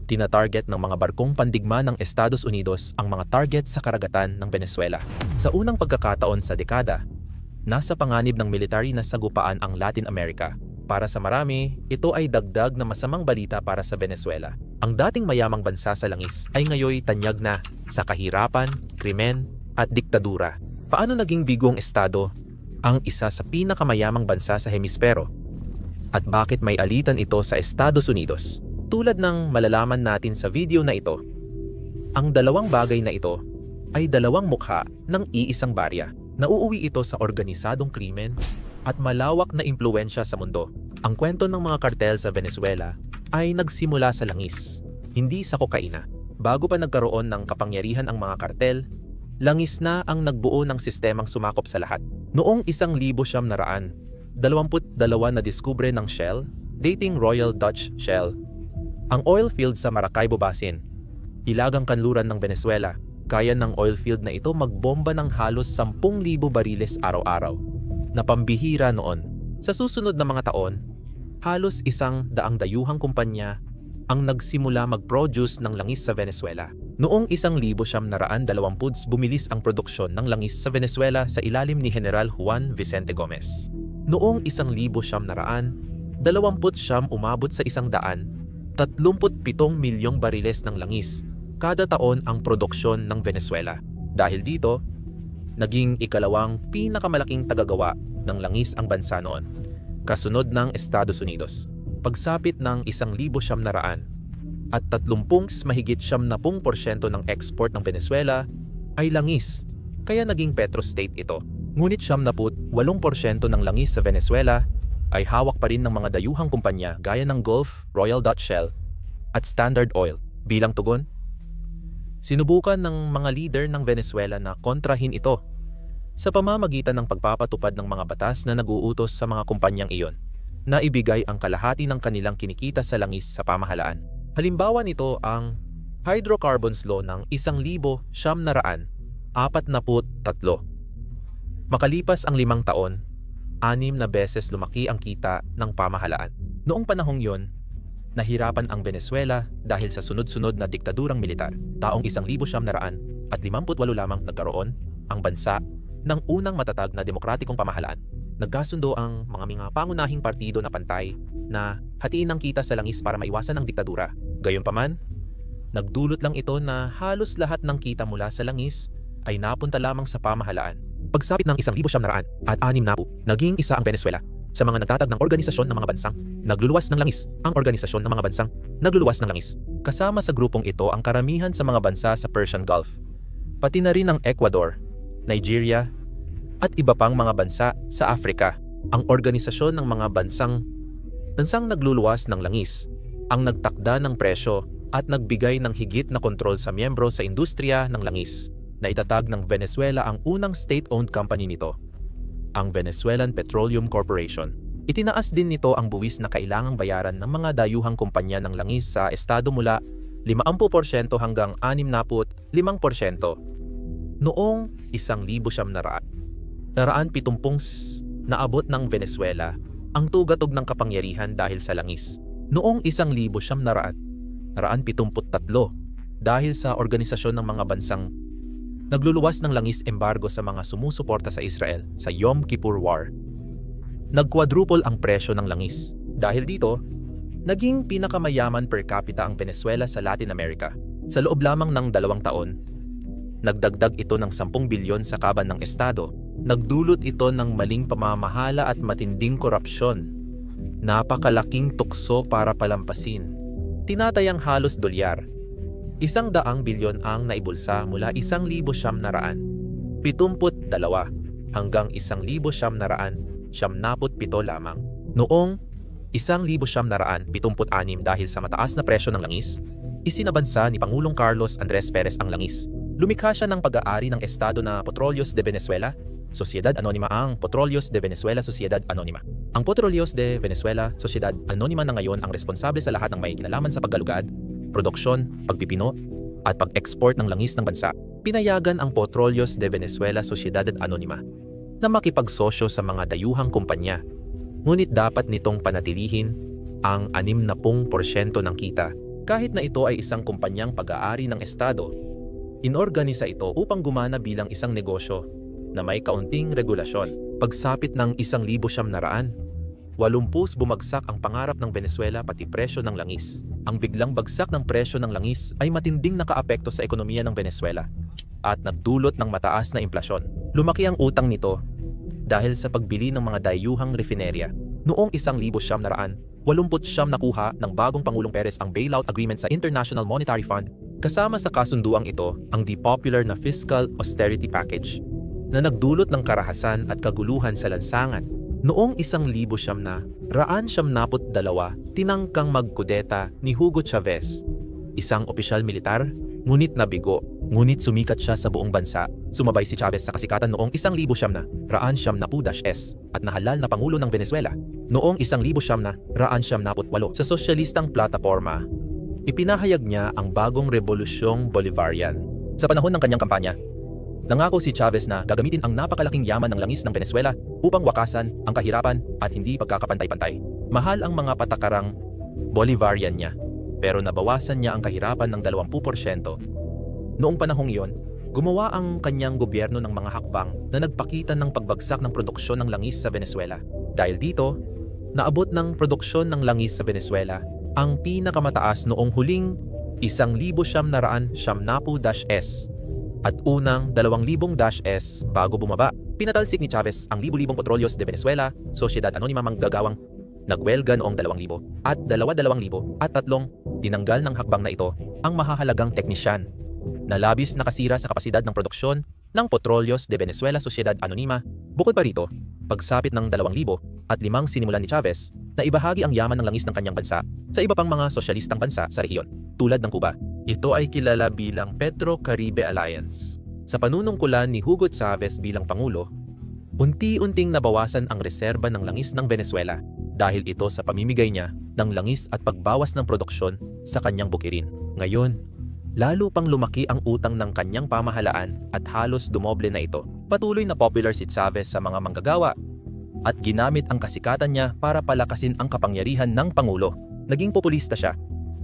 Tina-target ng mga barkong pandigma ng Estados Unidos ang mga target sa karagatan ng Venezuela. Sa unang pagkakataon sa dekada, nasa panganib ng military na sagupaan ang Latin America. Para sa marami, ito ay dagdag na masamang balita para sa Venezuela. Ang dating mayamang bansa sa langis ay ngayoy tanyag na sa kahirapan, krimen at diktadura. Paano naging bigong estado ang isa sa pinakamayamang bansa sa hemispero? At bakit may alitan ito sa Estados Unidos? Tulad ng malalaman natin sa video na ito, ang dalawang bagay na ito ay dalawang mukha ng iisang barya. Nauuwi ito sa organisadong krimen at malawak na impluwensya sa mundo. Ang kwento ng mga kartel sa Venezuela ay nagsimula sa langis, hindi sa kokaina. Bago pa nagkaroon ng kapangyarihan ang mga kartel, langis na ang nagbuo ng sistemang sumakop sa lahat. Noong 1922 na diskubre ng Shell, dating Royal Dutch Shell, ang oil field sa Maracaibo Basin, hilagang kanluran ng Venezuela. Kaya ng oil field na ito magbomba ng halos 10,000 bariles araw-araw, na pambihira noon. Sa susunod na mga taon, halos 100 dayuhang kumpanya ang nagsimula mag-produce ng langis sa Venezuela. Noong 1920, bumilis ang produksyon ng langis sa Venezuela sa ilalim ni General Juan Vicente Gomez. Noong 1929, umabot sa 137 milyong bariles ng langis kada taon ang produksyon ng Venezuela. Dahil dito, naging ikalawang pinakamalaking tagagawa ng langis ang bansa noon, kasunod ng Estados Unidos. Pagsapit ng 1,900 at 30 mahigit 70% ng export ng Venezuela ay langis, kaya naging petrostate ito. Ngunit 78% ng langis sa Venezuela ay hawak pa rin ng mga dayuhang kumpanya gaya ng Gulf, Royal Dutch Shell at Standard Oil. Bilang tugon, sinubukan ng mga leader ng Venezuela na kontrahin ito sa pamamagitan ng pagpapatupad ng mga batas na nag-uutos sa mga kumpanyang iyon na ibigay ang kalahati ng kanilang kinikita sa langis sa pamahalaan. Halimbawa nito ang Hydrocarbons Law ng 1943. Makalipas ang 5 taon, 6 na beses lumaki ang kita ng pamahalaan. Noong panahong yon, nahirapan ang Venezuela dahil sa sunod-sunod na diktadurang militar. Taong 1958 lamang nagkaroon ang bansa ng unang matatag na demokratikong pamahalaan. Nagkasundo ang mga pangunahing partido na pantay na hatiin ang kita sa langis para maiwasan ang diktadura. Gayunpaman, nagdulot lang ito na halos lahat ng kita mula sa langis ay napunta lamang sa pamahalaan. Pagsapit ng 1960, naging isa ang Venezuela sa mga nagtatag ng organisasyon ng mga bansang nagluluwas ng langis. Ang organisasyon ng mga bansang nagluluwas ng langis. Kasama sa grupong ito ang karamihan sa mga bansa sa Persian Gulf, pati na rin ang Ecuador, Nigeria, at iba pang mga bansa sa Africa. Ang organisasyon ng mga bansang nagluluwas ng langis ang nagtakda ng presyo at nagbigay ng higit na kontrol sa miyembro sa industriya ng langis. Naitatag ng Venezuela ang unang state-owned company nito, ang Venezuelan Petroleum Corporation. Itinaas din nito ang buwis na kailangang bayaran ng mga dayuhang kumpanya ng langis sa estado mula 50% hanggang 65%. Noong 1970, naabot ng Venezuela ang tugatog ng kapangyarihan dahil sa langis. Noong 1973, dahil sa organisasyon ng mga bansang nagluluwas ng langis embargo sa mga sumusuporta sa Israel sa Yom Kippur War, nag-quadruple ang presyo ng langis. Dahil dito, naging pinakamayaman per capita ang Venezuela sa Latin America. Sa loob lamang ng 2 taon, nagdagdag ito ng 10 bilyon sa kaban ng estado. Nagdulot ito ng maling pamamahala at matinding korupsyon. Napakalaking tukso para palampasin. Tinatayang halos $100 bilyon ang naibulsa mula 1,972 hanggang 1,977 lamang. Noong 1976 dahil sa mataas na presyo ng langis, isinabansa ni Pangulong Carlos Andres Perez ang langis. Lumikha siya ng pag-aari ng estado na Petróleos de Venezuela, Sociedad Anónima. Ang Petróleos de Venezuela Sociedad Anónima. Ang Petróleos de Venezuela Sociedad Anónima na ngayon ang responsable sa lahat ng may kinalaman sa paggalugad, produksyon, pagpipino, at pag-export ng langis ng bansa. Pinayagan ang Petróleos de Venezuela Sociedad Anónima na makipagsosyo sa mga dayuhang kumpanya. Ngunit dapat nitong panatilihin ang 60% ng kita Kahit na ito ay isang kumpanyang pag-aari ng estado, inorganisa ito upang gumana bilang isang negosyo na may kaunting regulasyon. Pagsapit ng 1,900, 80 bumagsak ang pangarap ng Venezuela pati presyo ng langis. Ang biglang bagsak ng presyo ng langis ay matinding nakaapekto sa ekonomiya ng Venezuela at nagdulot ng mataas na inflasyon. Lumaki ang utang nito dahil sa pagbili ng mga dayuhang refinerya. Noong 1989 nakuha ng bagong Pangulong Perez ang bailout agreement sa International Monetary Fund. Kasama sa kasunduang ito ang di popular na Fiscal Austerity Package na nagdulot ng karahasan at kaguluhan sa lansangan. Noong 1992, tinangkang magkudeta ni Hugo Chavez, isang opisyal militar, ngunit nabigo. Ngunit sumikat siya sa buong bansa. Sumabay si Chavez sa kasikatan noong 1990s at nahalal na Pangulo ng Venezuela noong 1998 sa sosyalistang plataporma. Ipinahayag niya ang bagong Rebolusyong Bolivarian. Sa panahon ng kanyang kampanya, nangako si Chavez na gagamitin ang napakalaking yaman ng langis ng Venezuela upang wakasan ang kahirapan at hindi pagkakapantay-pantay. Mahal ang mga patakarang Bolivarian niya, pero nabawasan niya ang kahirapan ng 20%. Noong panahong iyon, gumawa ang kanyang gobyerno ng mga hakbang na nagpakita ng pagbagsak ng produksyon ng langis sa Venezuela. Dahil dito, naabot ng produksyon ng langis sa Venezuela ang pinakamataas noong huling 1,990s at unang 2,000s bago bumaba. Pinatalsik ni Chavez ang libu-libong Petróleos de Venezuela, Sociedad Anónima manggagawang nagwelga noong 2,000 at 2,003. Tinanggal ng hakbang na ito ang mahahalagang teknisyan na labis nakasira sa kapasidad ng produksyon ng Petróleos de Venezuela Sociedad Anónima. Bukod pa rito, pagsapit ng 2005 sinimulan ni Chavez na ibahagi ang yaman ng langis ng kanyang bansa sa iba pang mga sosyalistang bansa sa rehiyon, tulad ng Cuba. Ito ay kilala bilang Petro-Caribe Alliance. Sa panunungkulan ni Hugo Chavez bilang Pangulo, unti-unting nabawasan ang reserba ng langis ng Venezuela dahil ito sa pamimigay niya ng langis at pagbawas ng produksyon sa kanyang bukirin. Ngayon, lalo pang lumaki ang utang ng kanyang pamahalaan at halos dumoble na ito. Patuloy na popular si Chavez sa mga manggagawa at ginamit ang kasikatan niya para palakasin ang kapangyarihan ng Pangulo. Naging populista siya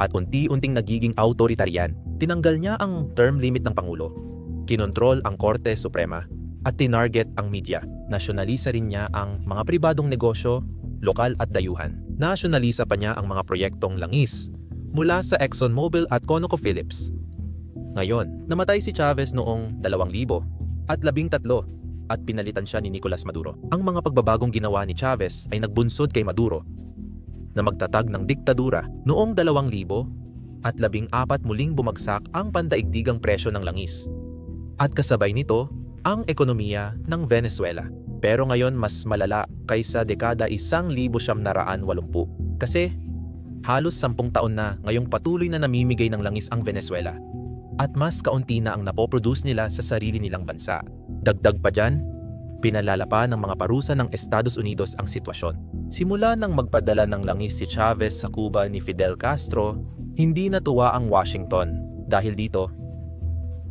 at unti-unting nagiging autoritarian. Tinanggal niya ang term limit ng Pangulo, kinontrol ang Korte Suprema at tinarget ang media. Nasyonalisa rin niya ang mga pribadong negosyo, lokal at dayuhan. Nasyonalisa pa niya ang mga proyektong langis mula sa ExxonMobil at ConocoPhillips. Ngayon, namatay si Chavez noong 2013 at pinalitan siya ni Nicolas Maduro. Ang mga pagbabagong ginawa ni Chavez ay nagbunsod kay Maduro na magtatag ng diktadura. Noong 2014 muling bumagsak ang pandaigdigang presyo ng langis at kasabay nito ang ekonomiya ng Venezuela. Pero ngayon mas malala kaysa dekada 1980 kasi halos 10 taon na ngayong patuloy na namimigay ng langis ang Venezuela at mas kaunti na ang napoproduce nila sa sarili nilang bansa. Dagdag pa dyan, pinalala pa ng mga parusa ng Estados Unidos ang sitwasyon. Simula nang magpadala ng langis si Chavez sa Cuba ni Fidel Castro, hindi natuwa ang Washington. Dahil dito,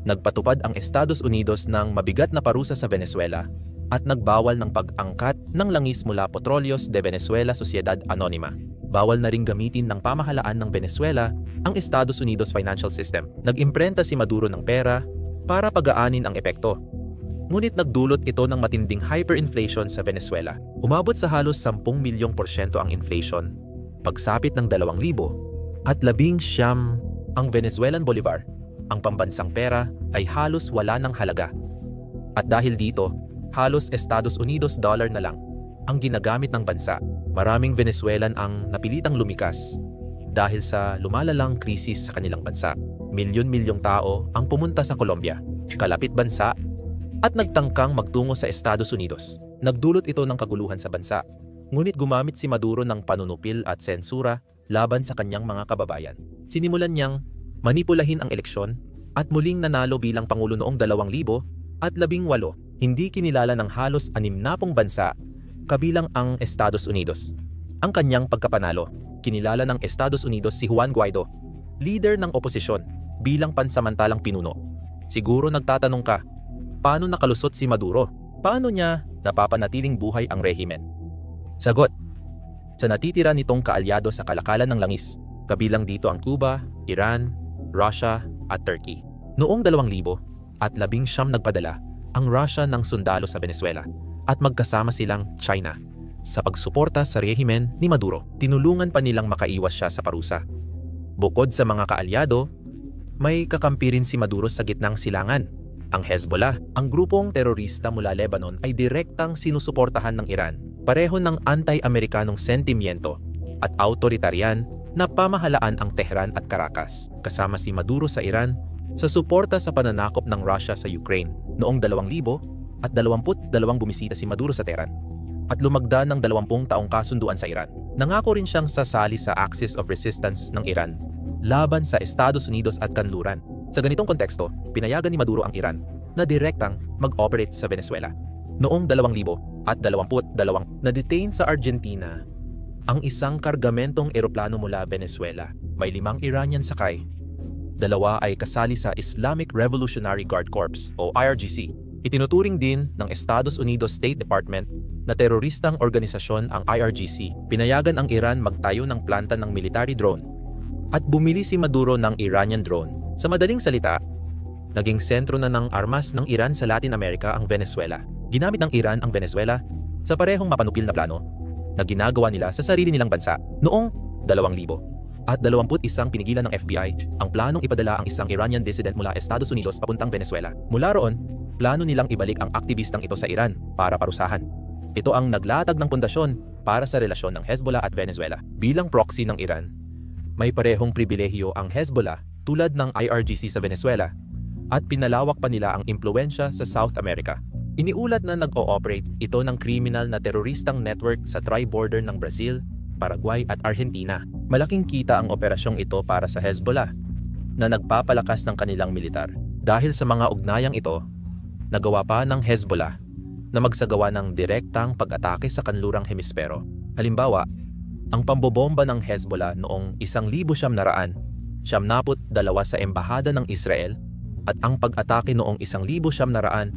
nagpatupad ang Estados Unidos ng mabigat na parusa sa Venezuela at nagbawal ng pag-angkat ng langis mula Petróleos de Venezuela Sociedad Anónima. Bawal na ring gamitin ng pamahalaan ng Venezuela ang Estados Unidos financial system. Nag-imprenta si Maduro ng pera para pagaanin ang epekto. Ngunit nagdulot ito ng matinding hyperinflation sa Venezuela. Umabot sa halos 10 milyong % ang inflation. Pagsapit ng 2019, ang Venezuelan Bolivar, ang pambansang pera, ay halos wala ng halaga. At dahil dito, halos Estados Unidos dollar na lang ang ginagamit ng bansa. Maraming Venezuelan ang napilitang lumikas dahil sa lumalalang krisis sa kanilang bansa. Milyon-milyong tao ang pumunta sa Colombia, kalapit bansa, at nagtangkang magtungo sa Estados Unidos. Nagdulot ito ng kaguluhan sa bansa, ngunit gumamit si Maduro ng panunupil at sensura laban sa kanyang mga kababayan. Sinimulan niyang manipulahin ang eleksyon at muling nanalo bilang Pangulo noong 2018. Hindi kinilala ng halos 60 bansa kabilang ang Estados Unidos. Ang kanyang pagkapanalo, kinilala ng Estados Unidos si Juan Guaido, leader ng oposisyon, bilang pansamantalang pinuno. Siguro nagtatanong ka, paano nakalusot si Maduro? Paano niya napapanatiling buhay ang rehimen? Sagot, sa natitira nitong kaalyado sa kalakalan ng langis. Kabilang dito ang Cuba, Iran, Russia at Turkey. Noong 2019 nagpadala ang Russia ng sundalo sa Venezuela at magkasama silang China sa pagsuporta sa rehimen ni Maduro. Tinulungan pa nilang makaiwas siya sa parusa. Bukod sa mga kaalyado, may kakampi rin si Maduro sa gitnang silangan, ang Hezbollah. Ang grupong terorista mula Lebanon ay direktang sinusuportahan ng Iran, pareho ng anti-Amerikanong sentimiento at autoritarian na pamahalaan ang Tehran at Caracas. Kasama si Maduro sa Iran sa suporta sa pananakop ng Russia sa Ukraine. Noong 2022 bumisita si Maduro sa Tehran at lumagda ng 20 taong kasunduan sa Iran. Nangako rin siyang sasali sa Axis of Resistance ng Iran laban sa Estados Unidos at kanluran. Sa ganitong konteksto, pinayagan ni Maduro ang Iran na direktang mag-operate sa Venezuela. Noong 2022, na-detain sa Argentina ang isang kargamentong eroplano mula Venezuela. May 5 Iranian sakay. 2 ay kasali sa Islamic Revolutionary Guard Corps o IRGC. Itinuturing din ng Estados Unidos State Department na teroristang organisasyon ang IRGC. Pinayagan ang Iran magtayo ng planta ng military drone at bumili si Maduro ng Iranian drone. Sa madaling salita, naging sentro na ng armas ng Iran sa Latin America ang Venezuela. Ginamit ng Iran ang Venezuela sa parehong mapanupil na plano na ginagawa nila sa sarili nilang bansa. Noong 2021 pinigilan ng FBI ang planong ipadala ang isang Iranian dissident mula Estados Unidos papuntang Venezuela. Mula roon, plano nilang ibalik ang aktivistang ito sa Iran para parusahan. Ito ang naglatag ng pundasyon para sa relasyon ng Hezbollah at Venezuela. Bilang proxy ng Iran, may parehong pribilehiyo ang Hezbollah tulad ng IRGC sa Venezuela at pinalawak pa nila ang impluwensya sa South America. Iniulat na nag-ooperate ito ng kriminal na teroristang network sa tri-border ng Brazil, Paraguay at Argentina. Malaking kita ang operasyong ito para sa Hezbollah na nagpapalakas ng kanilang militar. Dahil sa mga ugnayang ito, nagawa pa ng Hezbollah na magsagawa ng direktang pag-atake sa kanlurang hemispero. Halimbawa, ang pambobomba ng Hezbollah noong 1992 sa embahada ng Israel at ang pag-atake noong 1994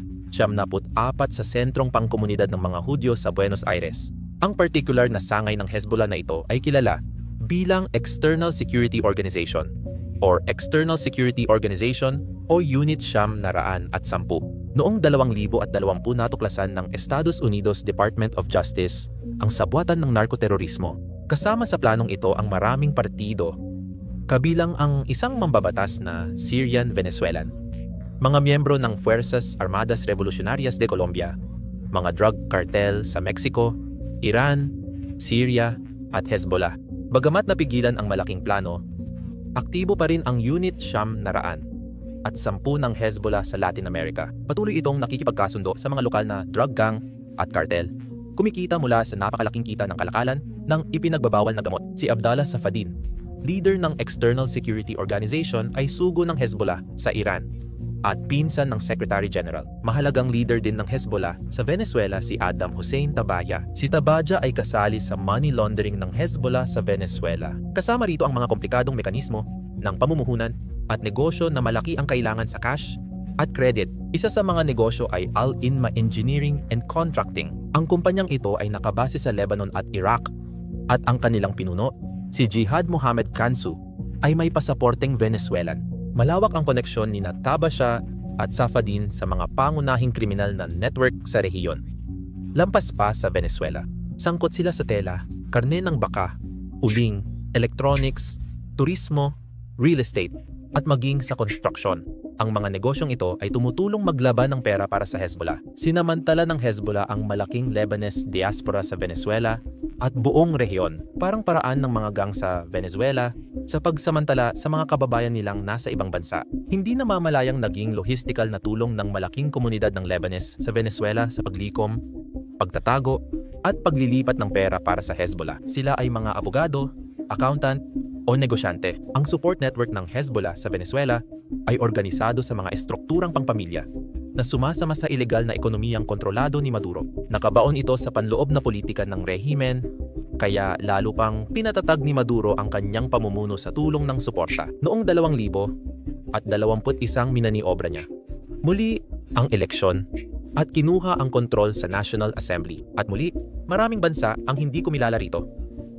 sa sentrong pangkomunidad ng mga Hudyo sa Buenos Aires. Ang particular na sangay ng Hezbollah na ito ay kilala bilang External Security Organization or External Security Organization o Unit 910. Noong 2020 natuklasan ng Estados Unidos Department of Justice ang sabwatan ng narkoterorismo. Kasama sa planong ito ang maraming partido, kabilang ang isang mambabatas na Syrian-Venezuelan, mga miyembro ng Fuerzas Armadas Revolucionarias de Colombia, mga drug cartel sa Mexico, Iran, Syria at Hezbollah. Bagamat napigilan ang malaking plano, aktibo pa rin ang Unit 900 at 10 ng Hezbollah sa Latin America. Patuloy itong nakikipagkasundo sa mga lokal na drug gang at cartel. Kumikita mula sa napakalaking kita ng kalakalan ng ipinagbabawal na gamot. Si Abdallah Safadin, leader ng External Security Organization, ay sugo ng Hezbollah sa Iran at pinsan ng Secretary General. Mahalagang leader din ng Hezbollah sa Venezuela si Adam Hussein Tabaya. Si Tabaya ay kasali sa money laundering ng Hezbollah sa Venezuela. Kasama rito ang mga komplikadong mekanismo ng pamumuhunan at negosyo na malaki ang kailangan sa cash at credit. Isa sa mga negosyo ay Al-Inma Engineering and Contracting. Ang kumpanyang ito ay nakabase sa Lebanon at Iraq at ang kanilang pinuno, si Jihad Mohammed Kansu, ay may pasaporteng Venezuelan. Malawak ang koneksyon ni Tabasha at Safadin sa mga pangunahing kriminal na network sa rehiyon. Lampas pa sa Venezuela, sangkot sila sa tela, karne ng baka, uling, electronics, turismo, real estate, at maging sa construction. Ang mga negosyong ito ay tumutulong maglaban ng pera para sa Hezbollah. Sinamantala ng Hezbollah ang malaking Lebanese diaspora sa Venezuela at buong rehiyon, parang paraan ng mga gang sa Venezuela sa pagsamantala sa mga kababayan nilang nasa ibang bansa. Hindi namamalayang naging logistical na tulong ng malaking komunidad ng Lebanese sa Venezuela sa paglikom, pagtatago, at paglilipat ng pera para sa Hezbollah. Sila ay mga abogado, accountant, o negosyante. Ang support network ng Hezbollah sa Venezuela ay organisado sa mga estrukturang pangpamilya na sumasama sa ilegal na ekonomiyang kontrolado ni Maduro. Nakabaon ito sa panloob na politika ng rehimen, kaya lalo pang pinatatag ni Maduro ang kanyang pamumuno sa tulong ng suporta. Noong 2021 minaniobra niya muli ang eleksyon at kinuha ang kontrol sa National Assembly. At muli, maraming bansa ang hindi kumilala rito.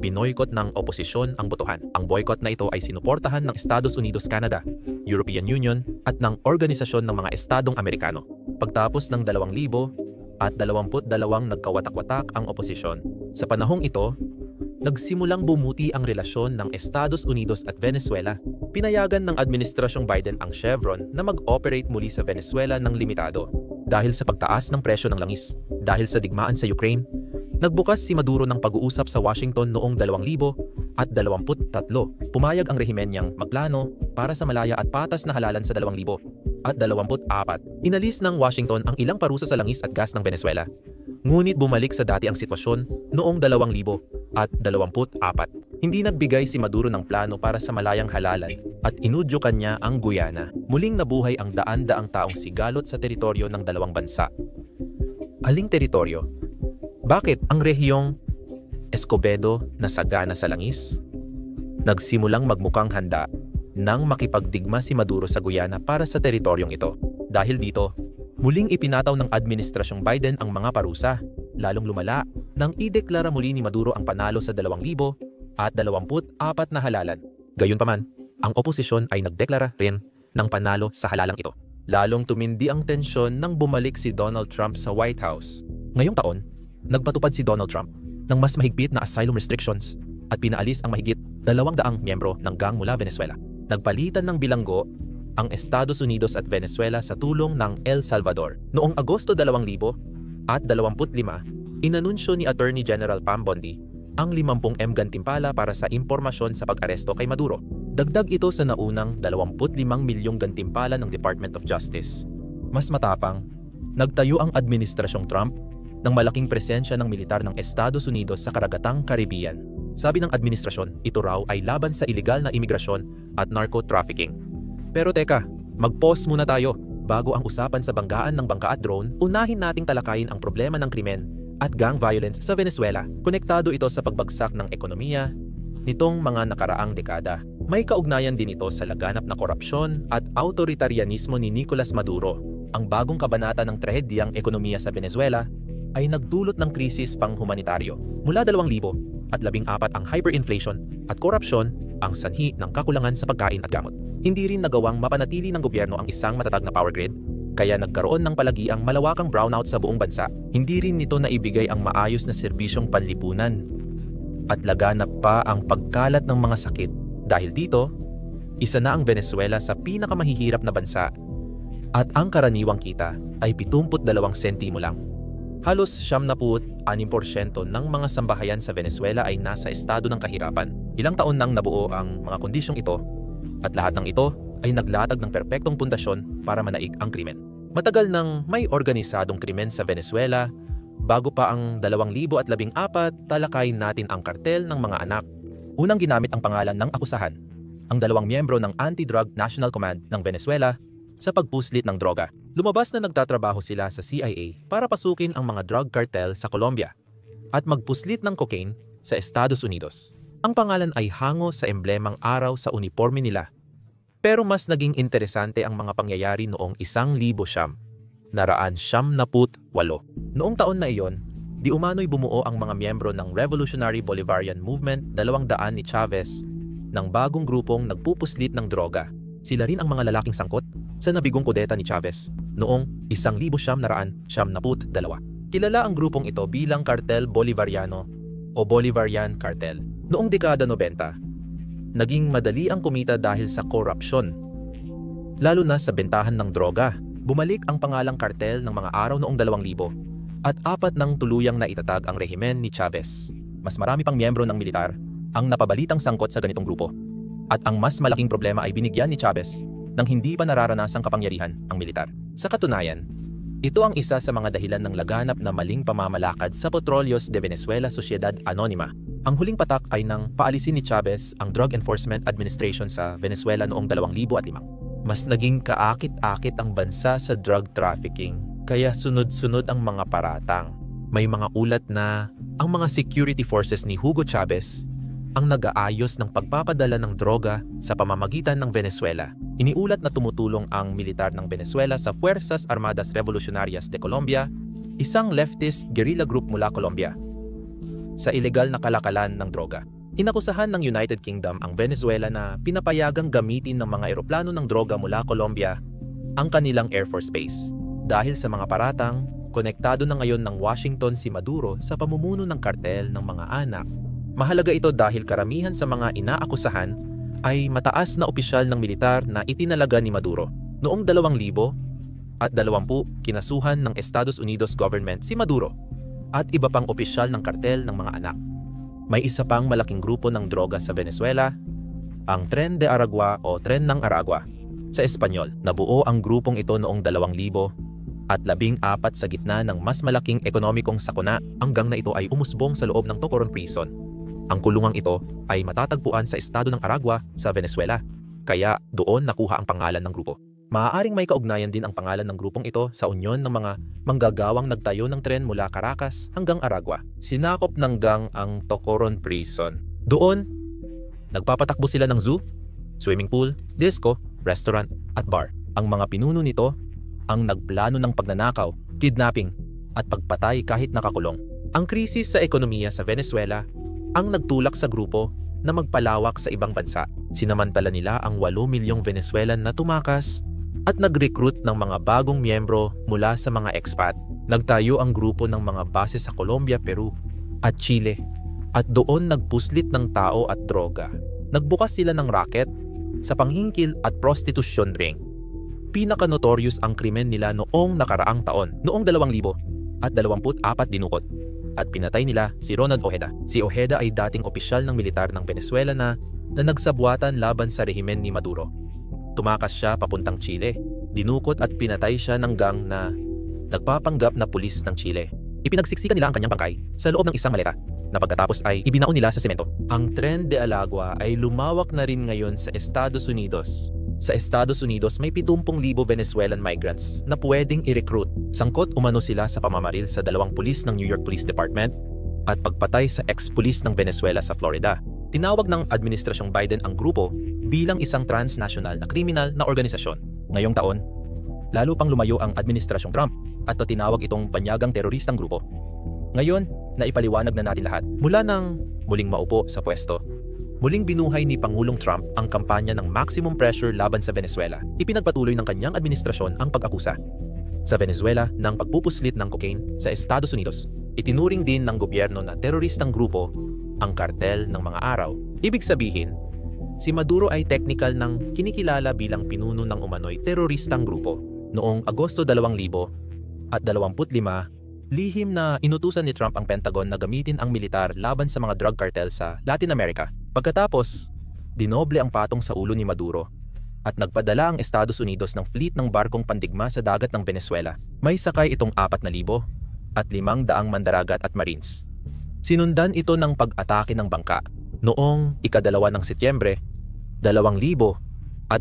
binoykot ng oposisyon ang botohan. Ang boycott na ito ay sinuportahan ng Estados Unidos, Canada, European Union at ng Organisasyon ng mga Estadong Amerikano. Pagtapos ng 2022 nagkawatak-watak ang oposisyon. Sa panahong ito, nagsimulang bumuti ang relasyon ng Estados Unidos at Venezuela. Pinayagan ng Administrasyong Biden ang Chevron na mag-operate muli sa Venezuela ng limitado. Dahil sa pagtaas ng presyo ng langis, dahil sa digmaan sa Ukraine, nagbukas si Maduro ng pag-uusap sa Washington noong 2023. Pumayag ang rehimen niyang magplano para sa malaya at patas na halalan sa 2024. Inalis ng Washington ang ilang parusa sa langis at gas ng Venezuela. Ngunit bumalik sa dati ang sitwasyon noong 2024. Hindi nagbigay si Maduro ng plano para sa malayang halalan at inudyukan niya ang Guyana. Muling nabuhay ang daan-daang taong sigalot sa teritoryo ng dalawang bansa. Aling teritoryo? Bakit ang rehiyong Escobedo na sagana sa langis? Nagsimulang magmukhang handa nang makipagdigma si Maduro sa Guyana para sa teritoryong ito. Dahil dito, muling ipinataw ng Administrasyong Biden ang mga parusa, lalong lumala nang ideklara muli ni Maduro ang panalo sa 2024 na halalan. Gayunpaman, ang oposisyon ay nagdeklara rin ng panalo sa halalang ito. Lalong tumindi ang tensyon nang bumalik si Donald Trump sa White House. Ngayong taon, nagpatupad si Donald Trump ng mas mahigpit na asylum restrictions at pinaalis ang mahigit 200 miyembro ng gang mula Venezuela. Nagpalitan ng bilanggo ang Estados Unidos at Venezuela sa tulong ng El Salvador. Noong Agosto 2025, inanunsyo ni Attorney General Pam Bondi ang 50M gantimpala para sa impormasyon sa pag-aresto kay Maduro. Dagdag ito sa naunang 25 milyong gantimpala ng Department of Justice. Mas matapang, nagtayo ang Administrasyong Trump ng malaking presensya ng militar ng Estados Unidos sa karagatang Caribbean. Sabi ng administrasyon, ito raw ay laban sa iligal na imigrasyon at narco-trafficking. Pero teka, mag-pause muna tayo. Bago ang usapan sa banggaan ng bangka at drone, unahin nating talakayin ang problema ng krimen at gang violence sa Venezuela. Konektado ito sa pagbagsak ng ekonomiya nitong mga nakaraang dekada. May kaugnayan din ito sa laganap na korupsyon at autoritarianismo ni Nicolas Maduro. Ang bagong kabanata ng trahedyang ekonomiya sa Venezuela ay nagdulot ng krisis pang-humanitaryo. Mula 2014 ang hyperinflation at korupsyon ang sanhi ng kakulangan sa pagkain at gamot. Hindi rin nagawang mapanatili ng gobyerno ang isang matatag na power grid, kaya nagkaroon ng palagiang malawakang brownout sa buong bansa. Hindi rin nito naibigay ang maayos na serbisyong panlipunan. At laganap pa ang pagkalat ng mga sakit. Dahil dito, isa na ang Venezuela sa pinakamahihirap na bansa at ang karaniwang kita ay 72 sentimo lang. Halos 76% ng mga sambahayan sa Venezuela ay nasa estado ng kahirapan. Ilang taon nang nabuo ang mga kondisyong ito at lahat ng ito ay naglatag ng perpektong pundasyon para manaig ang krimen. Matagal nang may organisadong krimen sa Venezuela. Bago pa ang 2014, talakayin natin ang kartel ng mga anak. Unang ginamit ang pangalan ng akusahan, ang 2 miyembro ng Anti-Drug National Command ng Venezuela sa pagpuslit ng droga. Lumabas na nagtatrabaho sila sa CIA para pasukin ang mga drug cartel sa Colombia at magpuslit ng cocaine sa Estados Unidos. Ang pangalan ay hango sa emblemang araw sa uniforme nila. Pero mas naging interesante ang mga pangyayari noong 1998. Noong taon na iyon, di umano'y bumuo ang mga miyembro ng Revolutionary Bolivarian Movement 200 ni Chavez ng bagong grupong nagpupuslit ng droga. Sila rin ang mga lalaking sangkot sa nabigong kudeta ni Chavez noong 1992. Kilala ang grupong ito bilang Cartel Bolivariano o Bolivarian Cartel. Noong dekada 90, naging madali ang kumita dahil sa korupsyon, lalo na sa bentahan ng droga. Bumalik ang pangalang kartel ng mga araw noong 2000 at 4 nang tuluyang naitatag ang rehimen ni Chavez. Mas marami pang miyembro ng militar ang napabalitang sangkot sa ganitong grupo. At ang mas malaking problema ay binigyan ni Chavez nang hindi pa nararanasang kapangyarihan ang militar. Sa katunayan, ito ang isa sa mga dahilan ng laganap na maling pamamalakad sa Petróleos de Venezuela Sociedad Anónima. Ang huling patak ay nang paalisin ni Chavez ang Drug Enforcement Administration sa Venezuela noong 2005. Mas naging kaakit-akit ang bansa sa drug trafficking, kaya sunod-sunod ang mga paratang. May mga ulat na ang mga security forces ni Hugo Chavez ang nag-aayos ng pagpapadala ng droga sa pamamagitan ng Venezuela. Iniulat na tumutulong ang militar ng Venezuela sa Fuerzas Armadas Revolucionarias de Colombia, isang leftist guerrilla group mula Colombia. sa ilegal na kalakalan ng droga. Inakusahan ng United Kingdom ang Venezuela na pinapayagang gamitin ng mga eroplano ng droga mula Colombia ang kanilang Air Force Base. Dahil sa mga paratang, konektado na ngayon ng Washington si Maduro sa pamumuno ng kartel ng mga anak. Mahalaga ito dahil karamihan sa mga inaakusahan ay mataas na opisyal ng militar na itinalaga ni Maduro. Noong 2020, kinasuhan ng Estados Unidos government si Maduro at iba pang opisyal ng kartel ng mga anak. May isa pang malaking grupo ng droga sa Venezuela, ang Tren de Aragua o Tren ng Aragua sa Espanyol. Nabuo ang grupong ito noong 2014 sa gitna ng mas malaking ekonomikong sakuna hanggang na ito ay umusbong sa loob ng Tocoron Prison. Ang kulungang ito ay matatagpuan sa estado ng Aragua sa Venezuela, kaya doon nakuha ang pangalan ng grupo. Maaaring may kaugnayan din ang pangalan ng grupong ito sa unyon ng mga manggagawang nagtayo ng tren mula Caracas hanggang Aragua. Sinakop ng gang ang Tocoron Prison. Doon, nagpapatakbo sila ng zoo, swimming pool, disco, restaurant at bar. Ang mga pinuno nito ang nagplano ng pagnanakaw, kidnapping at pagpatay kahit nakakulong. Ang krisis sa ekonomiya sa Venezuela ang nagtulak sa grupo na magpalawak sa ibang bansa. Sinamantala nila ang 8 milyong Venezuelan na tumakas at nag-recruit ng mga bagong miyembro mula sa mga expat. Nagtayo ang grupo ng mga base sa Colombia, Peru at Chile at doon nagpuslit ng tao at droga. Nagbukas sila ng racket sa panghingkil at prostitution ring. Pinaka-notorious ang krimen nila noong nakaraang taon. Noong 2024 dinukot at pinatay nila si Ronald Ojeda. Si Ojeda ay dating opisyal ng militar ng Venezuela na nagsabwatan laban sa rehimen ni Maduro. Tumakas siya papuntang Chile. Dinukot at pinatay siya ng gang na nagpapanggap na pulis ng Chile. Ipinagsiksikan nila ang kanyang bangkay sa loob ng isang maleta na pagkatapos ay ibinaon nila sa semento. Ang Tren de Aragua ay lumawak na rin ngayon sa Estados Unidos. Sa Estados Unidos may 70,000 Venezuelan migrants na pwedeng i-recruit. Sangkot umano sila sa pamamaril sa 2 pulis ng New York Police Department at pagpatay sa ex-pulis ng Venezuela sa Florida. Tinawag ng Administrasyong Biden ang grupo bilang isang transnational na kriminal na organisasyon. Ngayong taon, lalo pang lumayo ang Administrasyong Trump at tinawag itong banyagang teroristang grupo. Ngayon, naipaliwanag na natin lahat. Mula nang muling maupo sa pwesto, muling binuhay ni Pangulong Trump ang kampanya ng maximum pressure laban sa Venezuela. Ipinagpatuloy ng kanyang administrasyon ang pag-akusa sa Venezuela ng pagpupuslit ng cocaine sa Estados Unidos. Itinuring din ng gobyerno na teroristang grupo ang kartel ng mga araw. Ibig sabihin, si Maduro ay technical ng kinikilala bilang pinuno ng umano'y teroristang grupo. Noong Agosto 2025, lihim na inutusan ni Trump ang Pentagon na gamitin ang militar laban sa mga drug cartel sa Latin America. Pagkatapos, dinoble ang patong sa ulo ni Maduro at nagpadala ang Estados Unidos ng fleet ng barkong pandigma sa dagat ng Venezuela. May sakay itong 4,000 at 500 mandaragat at marines. Sinundan ito ng pag-atake ng bangka. Noong ika-2 ng Setyembre, 2,025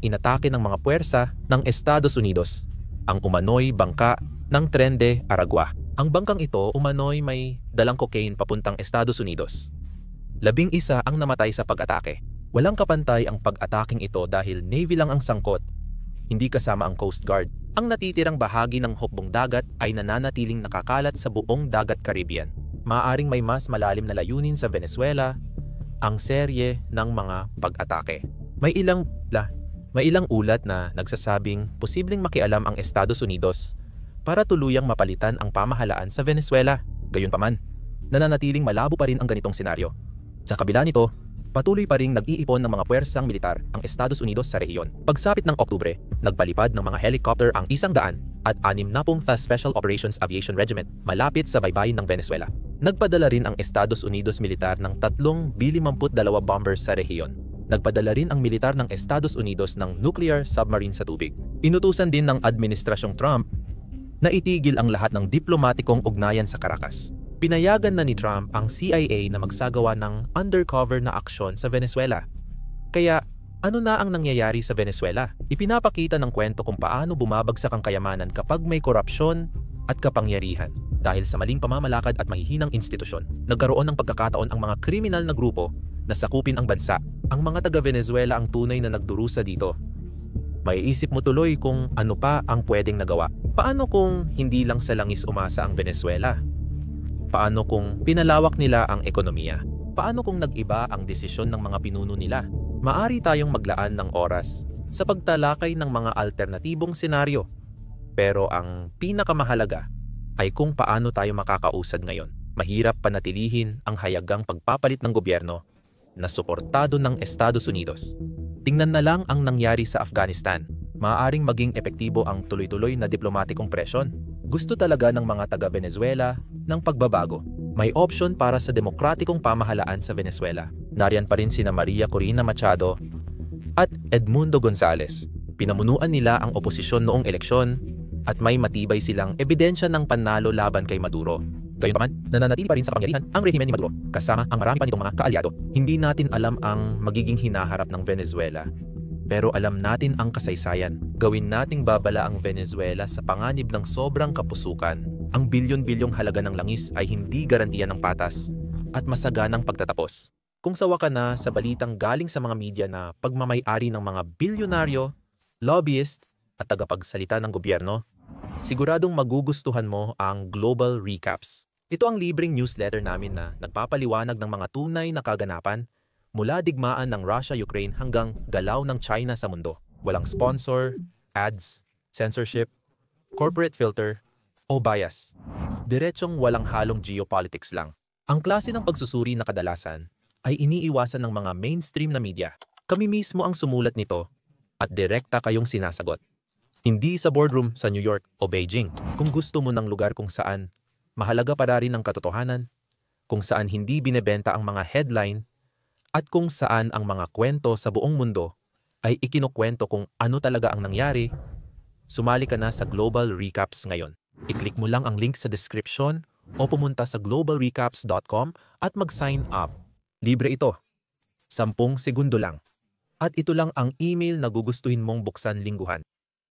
inatake ng mga puwersa ng Estados Unidos ang umano'y bangka ng Tren de Aragua. Ang bangkang ito umano'y may dalang cocaine papuntang Estados Unidos. 11 ang namatay sa pag-atake. Walang kapantay ang pag-ataking ito dahil Navy lang ang sangkot, hindi kasama ang Coast Guard. Ang natitirang bahagi ng hukbong dagat ay nananatiling nakakalat sa buong dagat Caribbean. Maaaring may mas malalim na layunin sa Venezuela ang serye ng mga pag-atake. May ilang ulat na nagsasabing posibleng makialam ang Estados Unidos para tuluyang mapalitan ang pamahalaan sa Venezuela. Gayunpaman, nananatiling malabo pa rin ang ganitong senaryo. Sa kabila nito, patuloy pa ring nag-iipon ng mga puwersang militar ang Estados Unidos sa rehiyon. Pagsapit ng Oktubre, nagpalipad ng mga helicopter ang 160 Special Operations Aviation Regiment malapit sa baybayin ng Venezuela. Nagpadala rin ang Estados Unidos militar ng 3 B-52 bombers sa rehiyon. Nagpadala rin ang militar ng Estados Unidos ng nuclear submarine sa tubig. Inutusan din ng Administrasyong Trump na itigil ang lahat ng diplomatikong ugnayan sa Caracas. Pinayagan na ni Trump ang CIA na magsagawa ng undercover na aksyon sa Venezuela. Kaya, ano na ang nangyayari sa Venezuela? Ipinapakita ng kwento kung paano bumabagsak ang kayamanan kapag may korupsyon at kapangyarihan. Dahil sa maling pamamalakad at mahihinang institusyon, nagkaroon ng pagkakataon ang mga kriminal na grupo na sakupin ang bansa. Ang mga taga-Venezuela ang tunay na nagdurusa dito. Maiisip mo tuloy kung ano pa ang pwedeng nagawa. Paano kung hindi lang sa langis umasa ang Venezuela? Paano kung pinalawak nila ang ekonomiya? Paano kung nag-iba ang desisyon ng mga pinuno nila? Maari tayong maglaan ng oras sa pagtalakay ng mga alternatibong senaryo. Pero ang pinakamahalaga ay kung paano tayo makakausad ngayon. Mahirap panatilihin ang hayagang pagpapalit ng gobyerno na suportado ng Estados Unidos. Tingnan na lang ang nangyari sa Afghanistan. Maaaring maging epektibo ang tuloy-tuloy na diplomatikong presyon. Gusto talaga ng mga taga-Venezuela ng pagbabago. May option para sa demokratikong pamahalaan sa Venezuela. Nariyan pa rin sina Maria Corina Machado at Edmundo Gonzales. Pinamunuan nila ang oposisyon noong eleksyon at may matibay silang ebidensya ng panalo laban kay Maduro. Gayunpaman, nananatili pa rin sa kapangyarihan ang rehimen ni Maduro kasama ang marami pa nitong mga kaalyado. Hindi natin alam ang magiging hinaharap ng Venezuela. Pero alam natin ang kasaysayan. Gawin nating babala ang Venezuela sa panganib ng sobrang kapusukan. Ang bilyon-bilyong halaga ng langis ay hindi garantiya ng patas at masaganang pagtatapos. Kung sawa ka na sa balitang galing sa mga media na pagmamay-ari ng mga bilyonaryo, lobbyist at tagapagsalita ng gobyerno, siguradong magugustuhan mo ang Global Recaps. Ito ang libreng newsletter namin na nagpapaliwanag ng mga tunay na kaganapan mula digmaan ng Russia-Ukraine hanggang galaw ng China sa mundo. Walang sponsor, ads, censorship, corporate filter, o bias. Diretsong walang halong geopolitics lang. Ang klase ng pagsusuri na kadalasan ay iniiwasan ng mga mainstream na media. Kami mismo ang sumulat nito at direkta kayong sinasagot. Hindi sa boardroom sa New York o Beijing. Kung gusto mo ng lugar kung saan mahalaga pa rin ang katotohanan, kung saan hindi binebenta ang mga headline, at kung saan ang mga kwento sa buong mundo ay ikinukwento kung ano talaga ang nangyari, sumali ka na sa Global Recaps ngayon. I-click mo lang ang link sa description o pumunta sa globalrecaps.com at mag-sign up. Libre ito. 10 segundo lang. At ito lang ang email na gugustuhin mong buksan lingguhan.